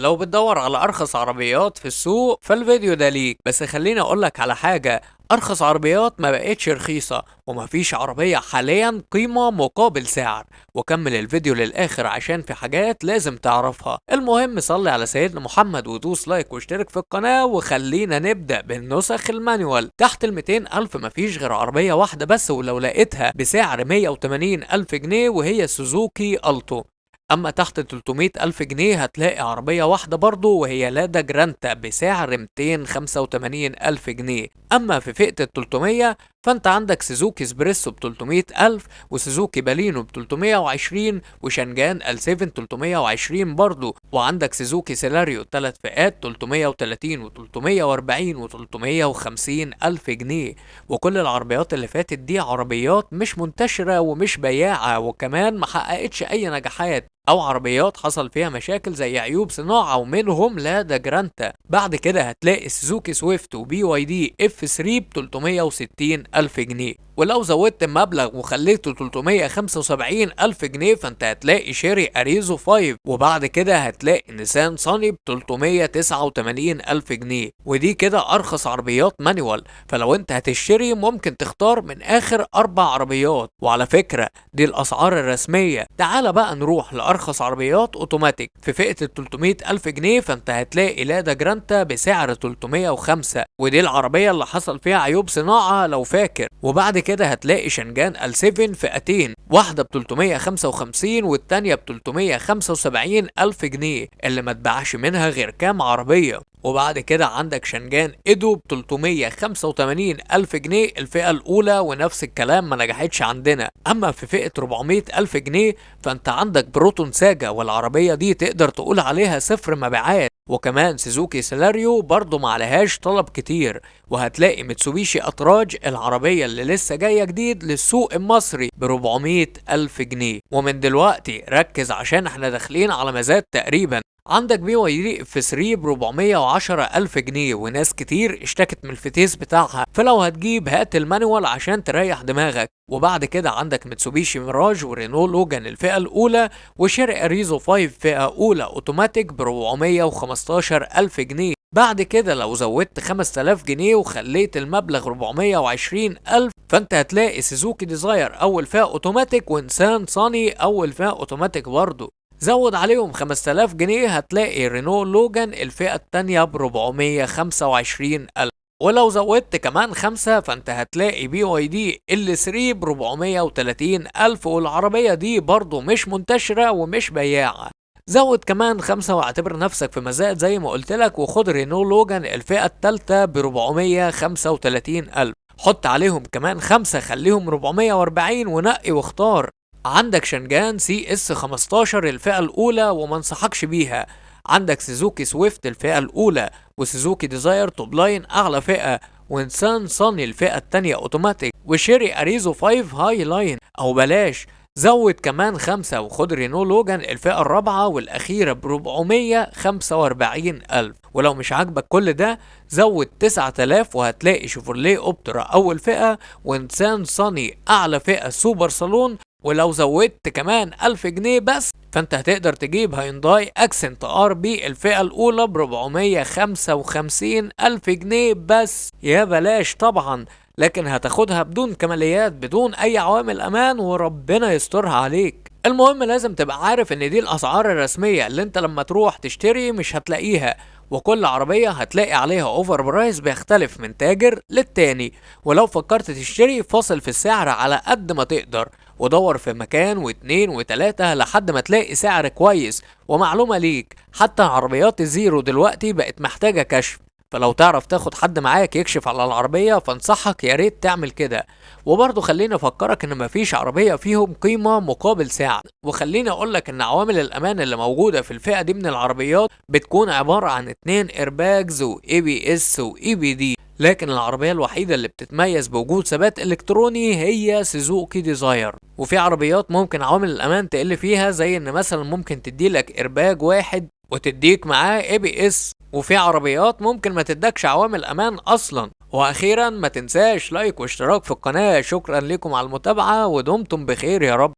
لو بتدور على أرخص عربيات في السوق فالفيديو ده ليك. بس خليني أقولك على حاجة، أرخص عربيات ما بقتش رخيصة ومفيش عربية حاليا قيمة مقابل سعر. وكمل الفيديو للآخر عشان في حاجات لازم تعرفها. المهم صلي على سيدنا محمد ودوس لايك واشترك في القناة، وخلينا نبدأ بالنسخ المانيوال. تحت ال 200 ألف مفيش غير عربية واحدة بس، ولو لقيتها بسعر 180 ألف جنيه وهي سوزوكي ألتو. اما تحت 300 الف جنيه هتلاقي عربية واحدة برضو وهي لادا جرانتا بسعر 285 الف جنيه. اما في فئة ال 300 فانت عندك سوزوكي اسبريسو ب 300 الف، وسوزوكي بالينو ب 320، وشنجان ال 7 320 برضو، وعندك سوزوكي سيلاريو 3 فئات 330 و 340 و 350 الف جنيه. وكل العربيات اللي فاتت دي عربيات مش منتشرة ومش بياعة، وكمان محققتش اي نجاحات او عربيات حصل فيها مشاكل زي عيوب صناعة، ومنهم لادا جرانتا. بعد كده هتلاقي سوزوكي سويفت وبي واي دي اف 3 ب 360 الف جنيه. ولو زودت المبلغ وخليته 375 الف جنيه فانت هتلاقي شيري اريزو 5. وبعد كده هتلاقي نيسان صاني ب 389 الف جنيه. ودي كده ارخص عربيات مانيوال. فلو انت هتشتري ممكن تختار من اخر 4 عربيات. وعلى فكرة دي الاسعار الرسمية. تعال بقى نروح لارخص عربيات اوتوماتيك. في فئة ال 300 الف جنيه فانت هتلاقي لادا جرانتا بسعر 305، ودي العربية اللي حصل فيها عيوب صناعة لو فاكر. وبعد كده هتلاقي شنجان ال 7 فئتين، واحدة ب 355 والتانية ب 375 الف جنيه، اللي ما اتباعش منها غير كام عربية. وبعد كده عندك شنجان ايدو ب 385 الف جنيه الفئة الاولى، ونفس الكلام ما نجحتش عندنا. اما في فئة 400 الف جنيه فانت عندك بروتون ساجا، والعربية دي تقدر تقول عليها صفر مبيعات. وكمان سوزوكي سيلاريو برضو ما عليهاش طلب كتير. وهتلاقي ميتسوبيشي أطراج العربية اللي لسه جاية جديد للسوق المصري ب 400 ألف جنيه. ومن دلوقتي ركز عشان احنا داخلين على مزاد تقريبا. عندك بي واي دي اف 3 ب 410 الف جنيه، وناس كتير اشتكت من الفتيس بتاعها، فلو هتجيب هات المانيوال عشان تريح دماغك. وبعد كده عندك ميتسوبيشي ميراج ورينو لوجان الفئة الأولى، وشيري أريزو 5 فئة أولى أوتوماتيك ب 415 ألف جنيه. بعد كده لو زودت 5000 جنيه وخليت المبلغ 420 ألف فانت هتلاقي سوزوكي ديزاير أول فئة أوتوماتيك، ونسان صاني أول فئة أوتوماتيك برضه. زود عليهم 5000 جنيه هتلاقي رينو لوجان الفئة التانية ب 425 ألف. ولو زودت كمان 5 فانت هتلاقي بي واي دي ال 3 ب 430 ألف، والعربية دي برضو مش منتشرة ومش بياعة. زود كمان 5 واعتبر نفسك في مزاد زي ما قلت لك، وخد رينو لوجان الفئة التالتة ب 435 ألف. حط عليهم كمان 5 خليهم 440 ونقي واختار. عندك شنجان سي اس 15 الفئة الأولى وما انصحكش بيها. عندك سوزوكي سويفت الفئة الأولى، وسوزوكي ديزاير توب لاين أعلى فئة، ونسان صاني الفئة التانية أوتوماتيك، وشيري أريزو 5 هاي لاين. أو بلاش زود كمان 5 وخد رينو لوجان الفئة الرابعة والأخيرة ب 445 ألف. ولو مش عاجبك كل ده زود 9000 وهتلاقي شيفروليه اوبترا أول فئة، ونسان صاني أعلى فئة سوبر صالون. ولو زودت كمان 1000 جنيه بس فانت هتقدر تجيب هيونداي اكسنت ار بي الفئة الاولى ب 455 الف جنيه بس. يا بلاش طبعا، لكن هتاخدها بدون كماليات بدون اي عوامل امان وربنا يسترها عليك. المهم لازم تبقى عارف ان دي الاسعار الرسمية اللي انت لما تروح تشتري مش هتلاقيها، وكل عربية هتلاقي عليها اوفر برايس بيختلف من تاجر للتاني. ولو فكرت تشتري فاصل في السعر على قد ما تقدر، ودور في مكان واتنين وتلاتة لحد ما تلاقي سعر كويس. ومعلومة ليك، حتى عربيات الزيرو دلوقتي بقت محتاجة كشف، فلو تعرف تاخد حد معاك يكشف على العربية فانصحك يا ريت تعمل كده. وبرضه خليني افكرك ان مفيش عربية فيهم قيمة مقابل سعر. وخليني اقولك ان عوامل الامان اللي موجودة في الفئة دي من العربيات بتكون عبارة عن 2 ايرباجز واي بي اس واي بي دي، لكن العربية الوحيدة اللي بتتميز بوجود ثبات الكتروني هي سوزوكي ديزاير. وفي عربيات ممكن عوامل الامان تقل فيها، زي ان مثلا ممكن تديلك ايرباج واحد وتديك معاه اي بي اس، وفي عربيات ممكن ما تدكش عوامل امان اصلا. واخيرا ما تنساش لايك واشتراك في القناة. شكرا لكم على المتابعة ودمتم بخير يا رب.